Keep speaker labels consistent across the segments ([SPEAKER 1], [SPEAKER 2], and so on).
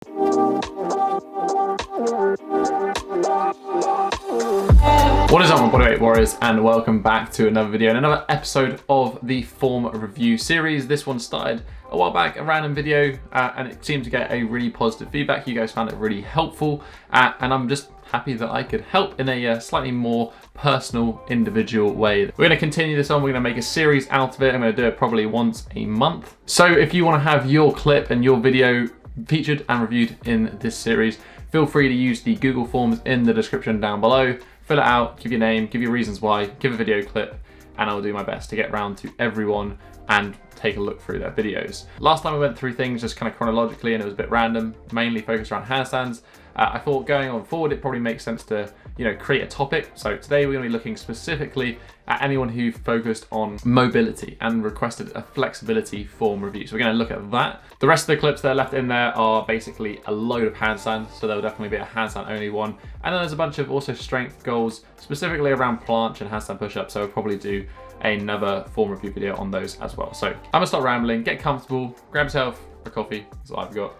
[SPEAKER 1] What is up, my bodyweight warriors, and welcome back to another video and another episode of the form review series. This one started a while back, a random video, and it seemed to get a really positive feedback. You guys found it really helpful, and I'm just happy that I could help in a slightly more personal, individual way. We're going to continue this on. We're going to make a series out of it. I'm going to do it probably once a month. So if you want to have your clip and your video featured and reviewed in this series, feel free to use the Google Forms in the description down below. Fill it out, give your name, give your reasons why, give a video clip, and I'll do my best to get round to everyone and take a look through their videos. Last time I went through things just kind of chronologically and it was a bit random, mainly focused around handstands. I thought going on forward, it probably makes sense to, create a topic. So today we're going to be looking specifically at anyone who focused on mobility and requested a flexibility form review. So we're going to look at that. The rest of the clips that are left in there are basically a load of handstands. So there'll definitely be a handstand only one. And then there's a bunch of also strength goals, specifically around planche and handstand push-ups. So we'll probably do another form review video on those as well. So I'm gonna stop rambling, get comfortable, grab yourself a coffee, that's all I've got,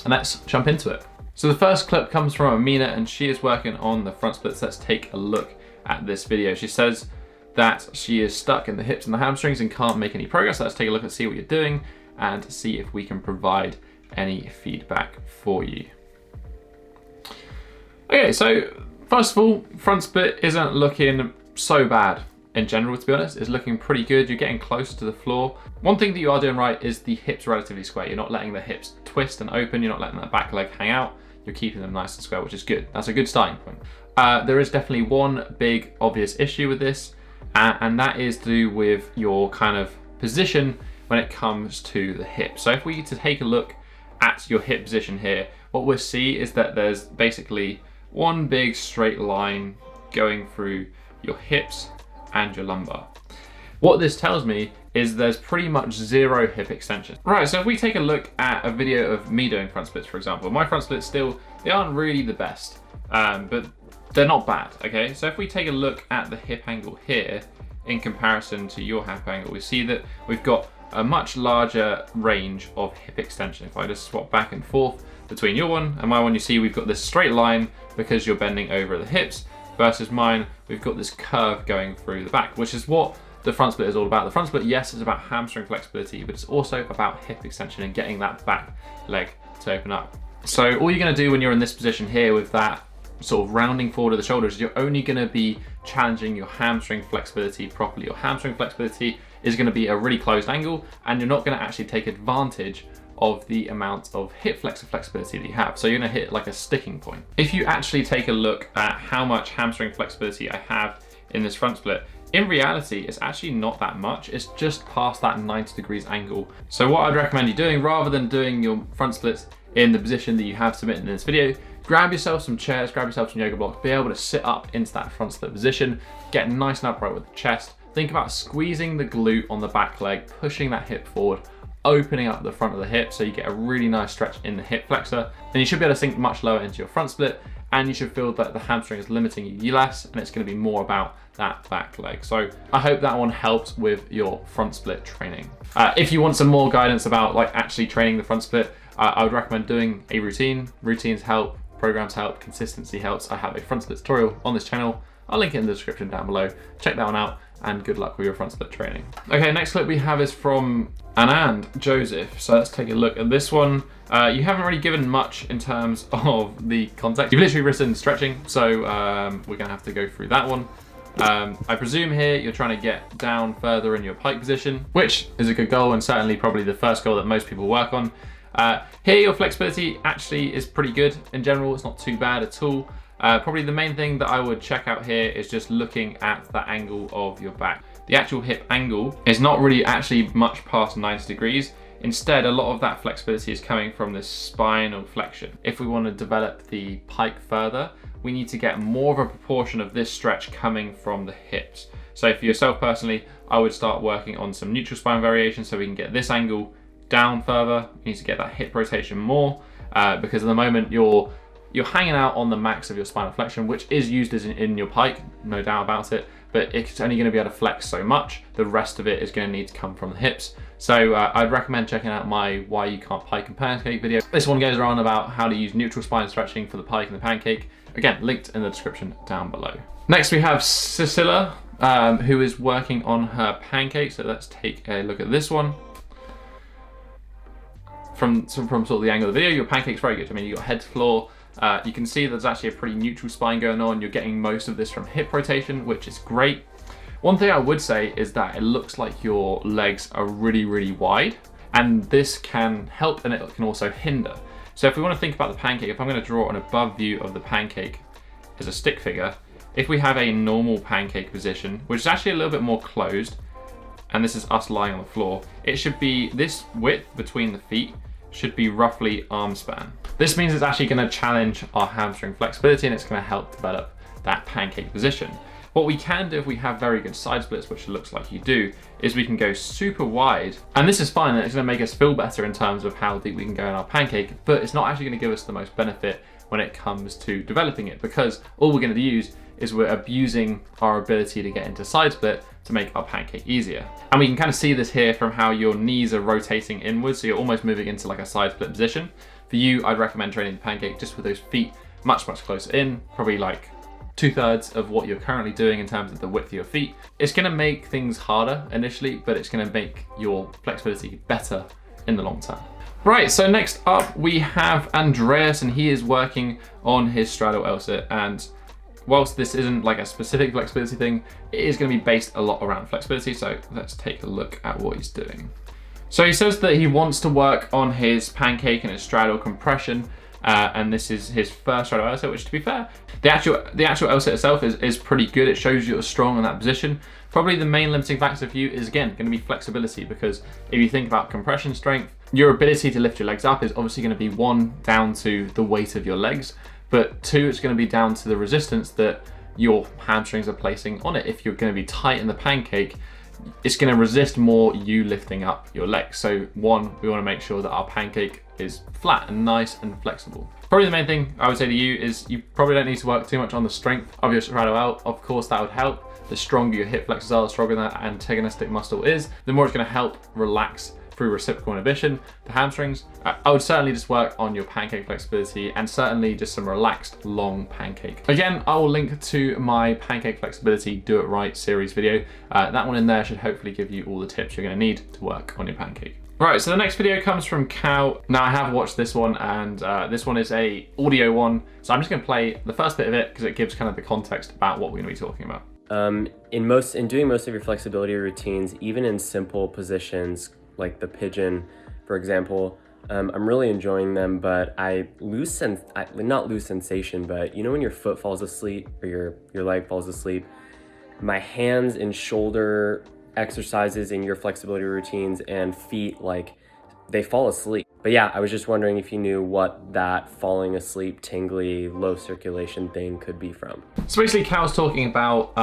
[SPEAKER 1] and let's jump into it. So the first clip comes from Amina, and she is working on the front splits. Let's take a look at this video. She says that she is stuck in the hips and the hamstrings and can't make any progress. Let's take a look and see what you're doing and see if we can provide any feedback for you. Okay, so first of all, front split isn't looking so bad. In general, to be honest, is looking pretty good. You're getting closer to the floor. One thing that you are doing right is the hips relatively square. You're not letting the hips twist and open. You're not letting that back leg hang out. You're keeping them nice and square, which is good. That's a good starting point. There is definitely one big obvious issue with this, and that is to do with your kind of position when it comes to the hip. So if we to take a look at your hip position here, what we'll see is that there's basically one big straight line going through your hips and your lumbar. What this tells me is there's pretty much zero hip extension. Right, so if we take a look at a video of me doing front splits, for example, my front splits they aren't really the best, but they're not bad, okay? So if we take a look at the hip angle here in comparison to your hip angle, we see that we've got a much larger range of hip extension. If I just swap back and forth between your one and my one, you see we've got this straight line because you're bending over the hips, versus mine, we've got this curve going through the back, which is what the front split is all about. The front split, yes, is about hamstring flexibility, but it's also about hip extension and getting that back leg to open up. So all you're gonna do when you're in this position here with that sort of rounding forward of the shoulders, you're only gonna be challenging your hamstring flexibility properly. Your hamstring flexibility is gonna be a really closed angle, and you're not gonna actually take advantage of the amount of hip flexor flexibility that you have. So you're gonna hit like a sticking point. If you actually take a look at how much hamstring flexibility I have in this front split, in reality, it's actually not that much. It's just past that 90 degrees angle. So what I'd recommend you doing, rather than doing your front splits in the position that you have submitted in this video, grab yourself some chairs, grab yourself some yoga blocks, be able to sit up into that front split position, get nice and upright with the chest. Think about squeezing the glute on the back leg, pushing that hip forward, opening up the front of the hip so you get a really nice stretch in the hip flexor. Then you should be able to sink much lower into your front split, and you should feel that the hamstring is limiting you less, and it's going to be more about that back leg. So I hope that one helps with your front split training. If you want some more guidance about actually training the front split, I would recommend doing a routine. Routines help, programs help, consistency helps. I have a front split tutorial on this channel. I'll link it in the description down below. Check that one out, and good luck with your front split training. Okay, next clip we have is from Anand Joseph. So let's take a look at this one. You haven't really given much in terms of the context. You've literally written stretching, so we're gonna have to go through that one. I presume here you're trying to get down further in your pike position, which is a good goal, and certainly probably the first goal that most people work on. Here your flexibility actually is pretty good in general. It's not too bad at all. Probably the main thing that I would check out here is just looking at the angle of your back. The actual hip angle is not really actually much past 90 degrees. Instead, a lot of that flexibility is coming from this spinal flexion. If we want to develop the pike further, we need to get more of a proportion of this stretch coming from the hips. So for yourself personally, I would start working on some neutral spine variation so we can get this angle down further. You need to get that hip rotation more because at the moment you're hanging out on the max of your spinal flexion, which is used as in your pike, no doubt about it. but it's only going to be able to flex so much. The rest of it is going to need to come from the hips. So I'd recommend checking out my Why You Can't Pike and Pancake video. This one goes around about how to use neutral spine stretching for the pike and the pancake. Again, linked in the description down below. Next we have Cecilia, who is working on her pancake. So let's take a look at this one. From sort of the angle of the video, your pancake's very good. I mean, you got head to floor. You can see there's actually a pretty neutral spine going on. You're getting most of this from hip rotation, which is great. One thing I would say is that it looks like your legs are really, really wide, and this can help and it can also hinder. So if we want to think about the pancake, if I'm going to draw an above view of the pancake as a stick figure, if we have a normal pancake position, which is actually a little bit more closed, and this is us lying on the floor, it should be this width between the feet should be roughly arm span. This means it's actually going to challenge our hamstring flexibility and it's going to help develop that pancake position. What we can do if we have very good side splits, which it looks like you do, is we can go super wide, and this is fine and it's going to make us feel better in terms of how deep we can go in our pancake, but it's not actually going to give us the most benefit when it comes to developing it, because all we're going to use is we're abusing our ability to get into side split to make our pancake easier. And we can kind of see this here from how your knees are rotating inwards, so you're almost moving into like a side split position. For you, I'd recommend training the pancake just with those feet much closer in, probably like 2/3 of what you're currently doing in terms of the width of your feet. It's going to make things harder initially, but it's going to make your flexibility better in the long term. Right, so next up we have Andreas, and he is working on his Straddle L-sit, and whilst this isn't like a specific flexibility thing, it is going to be based a lot around flexibility, so let's take a look at what he's doing. So he says that he wants to work on his pancake and his straddle compression, and this is his first straddle L-sit, which, to be fair, the actual L-sit itself is pretty good. It shows you're strong in that position. Probably the main limiting factor for you is, again, going to be flexibility, because if you think about compression strength, your ability to lift your legs up is obviously going to be, one, down to the weight of your legs, but two, it's going to be down to the resistance that your hamstrings are placing on it. If you're going to be tight in the pancake, it's going to resist more you lifting up your legs. So one, we want to make sure that our pancake is flat and nice and flexible. Probably the main thing I would say to you is you probably don't need to work too much on the strength of your straddle L. Of course, that would help. The stronger your hip flexors are, the stronger that antagonistic muscle is, the more it's going to help relax through reciprocal inhibition the hamstrings. I would certainly just work on your pancake flexibility and certainly just some relaxed long pancake. Again, I will link to my pancake flexibility do it right series video. That one in there should hopefully give you all the tips you're going to need to work on your pancake. Right, so the next video comes from Cal. Now I have watched this one, and this one is a audio one, so I'm just going to play the first bit of it because it gives kind of the context about what we're going to be talking about.
[SPEAKER 2] In doing most of your flexibility routines, even in simple positions like the pigeon, for example, I'm really enjoying them, but I not lose sensation, but you know when your foot falls asleep or your leg falls asleep, my hands and shoulder exercises in your flexibility routines and feet, like, they fall asleep. But yeah, I was just wondering if you knew what that falling asleep, tingly, low circulation thing could be from.
[SPEAKER 1] So basically Cal's talking about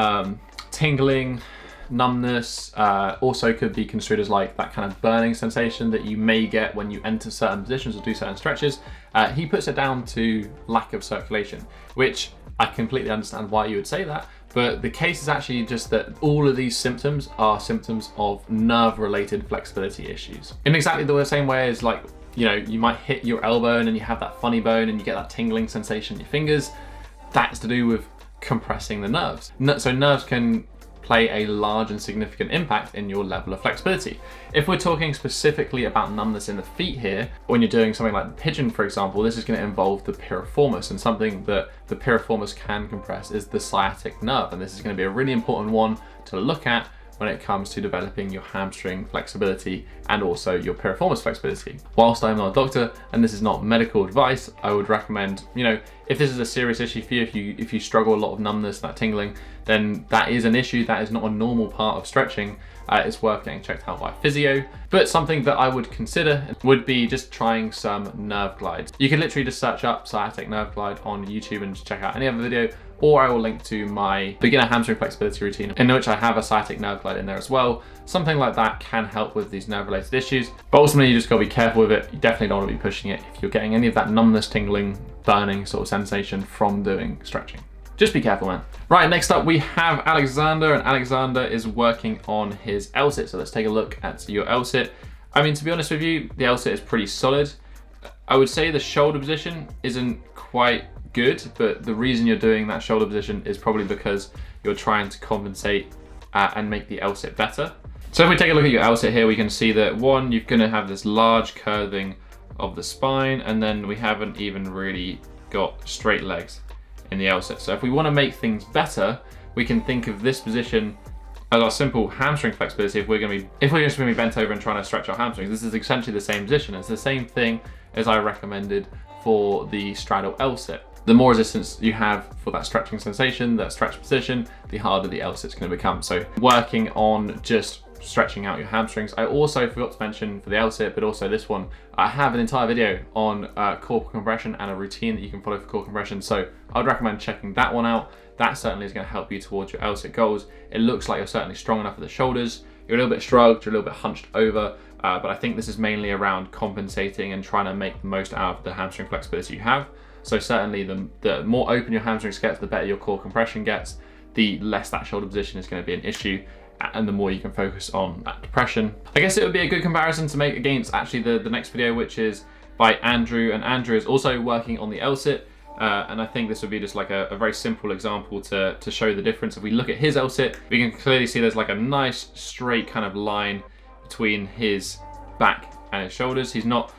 [SPEAKER 1] tingling, numbness, also could be construed as like that kind of burning sensation that you may get when you enter certain positions or do certain stretches. He puts it down to lack of circulation, which I completely understand why you would say that, but the case is actually just that all of these symptoms are symptoms of nerve-related flexibility issues. In exactly the same way as, like, you know, you might hit your elbow and then you have that funny bone and you get that tingling sensation in your fingers. That's to do with compressing the nerves. So nerves can play a large and significant impact in your level of flexibility. If we're talking specifically about numbness in the feet here, when you're doing something like the pigeon, for example, this is going to involve the piriformis, and something that the piriformis can compress is the sciatic nerve, and this is going to be a really important one to look at when it comes to developing your hamstring flexibility and also your piriformis flexibility. Whilst I'm not a doctor and this is not medical advice, I would recommend, you know, if this is a serious issue for you, if you struggle a lot of numbness, that tingling, then that is an issue. That is not a normal part of stretching. It's worth getting checked out by physio. But something that I would consider would be just trying some nerve glides. You can literally just search up sciatic nerve glide on YouTube and just check out any other video, or I will link to my beginner hamstring flexibility routine in which I have a sciatic nerve glide in there as well. Something like that can help with these nerve related issues, but ultimately you just gotta be careful with it. You definitely don't wanna be pushing it if you're getting any of that numbness, tingling, burning sort of sensation from doing stretching. just be careful, man. Right, next up we have Alexander, and Alexander is working on his L-sit. So let's take a look at your L-sit. I mean, to be honest with you, the L-sit is pretty solid. I would say the shoulder position isn't quite good, but the reason you're doing that shoulder position is probably because you're trying to compensate and make the L-sit better. So if we take a look at your L-sit here, we can see that one, you're gonna have this large curving of the spine, and then we haven't even really got straight legs in the L-sit. So if we wanna make things better, we can think of this position as our simple hamstring flexibility. If we're just gonna be bent over and trying to stretch our hamstrings, this is essentially the same position. It's the same thing as I recommended for the Straddle L-sit. The more resistance you have for that stretching sensation, that stretch position, the harder the L-sit's gonna become. So working on just stretching out your hamstrings. I also forgot to mention for the L-sit, but also this one, I have an entire video on core compression and a routine that you can follow for core compression. So I'd recommend checking that one out. That certainly is gonna help you towards your L-sit goals. It looks like you're certainly strong enough at the shoulders. You're a little bit shrugged, you're a little bit hunched over, but I think this is mainly around compensating and trying to make the most out of the hamstring flexibility you have. So certainly the more open your hamstrings get, the better your core compression gets, the less that shoulder position is going to be an issue, and the more you can focus on that depression. I guess it would be a good comparison to make against actually the next video, which is by Andrew, and Andrew is also working on the L-sit, and I think this would be just like a very simple example to show the difference. If we look at his L-sit, we can clearly see there's like a nice straight kind of line between his back and his shoulders. He's not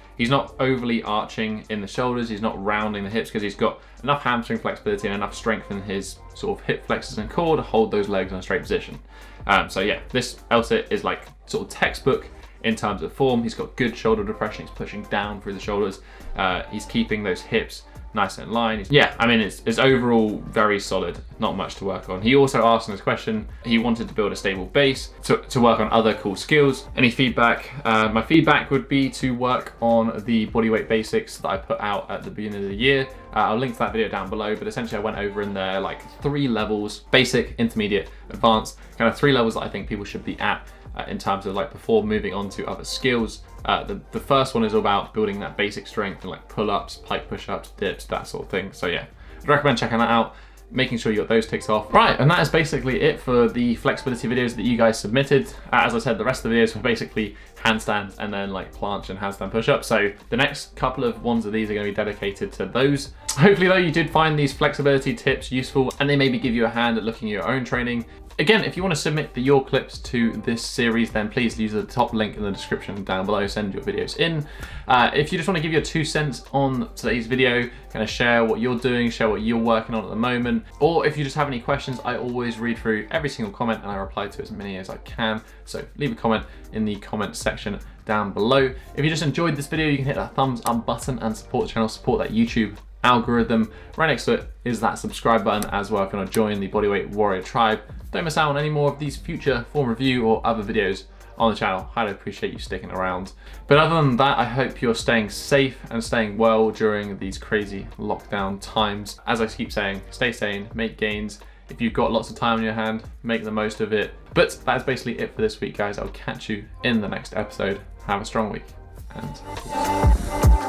[SPEAKER 1] overly arching in the shoulders, he's not rounding the hips, because he's got enough hamstring flexibility and enough strength in his sort of hip flexors and core to hold those legs in a straight position. So yeah, this L-sit is like sort of textbook in terms of form. He's got good shoulder depression, he's pushing down through the shoulders, he's keeping those hips nice and in line. Yeah, I mean, it's overall very solid, not much to work on. He also asked in his question, he wanted to build a stable base to work on other cool skills. Any feedback? My feedback would be to work on the bodyweight basics that I put out at the beginning of the year. I'll link to that video down below, but essentially I went over in there like 3 levels: basic, intermediate, advanced, kind of 3 levels that I think people should be at in terms of like before moving on to other skills. The first one is all about building that basic strength and like pull-ups, pike push-ups, dips, that sort of thing. So yeah, I'd recommend checking that out, making sure you got those ticks off. Right, and that is basically it for the flexibility videos that you guys submitted. As I said, the rest of the videos were basically handstands and then like planche and handstand push-ups. So the next couple of ones of these are going to be dedicated to those. Hopefully though, you did find these flexibility tips useful, and they maybe give you a hand at looking at your own training. Again, if you want to submit your clips to this series, then please use the top link in the description down below, send your videos in. If you just want to give your 2 cents on today's video, kind of share what you're doing, share what you're working on at the moment, or if you just have any questions, I always read through every single comment and I reply to as many as I can. So leave a comment in the comment section down below. If you just enjoyed this video, you can hit that thumbs up button and support the channel, support that YouTube algorithm. Right next to it is that subscribe button as well if you want to join the Bodyweight Warrior tribe. Don't miss out on any more of these future form review or other videos on the channel. Highly appreciate you sticking around. But other than that, I hope you're staying safe and staying well during these crazy lockdown times. As I keep saying, stay sane, make gains. If you've got lots of time on your hand, make the most of it. But that's basically it for this week, guys. I'll catch you in the next episode. Have a strong week and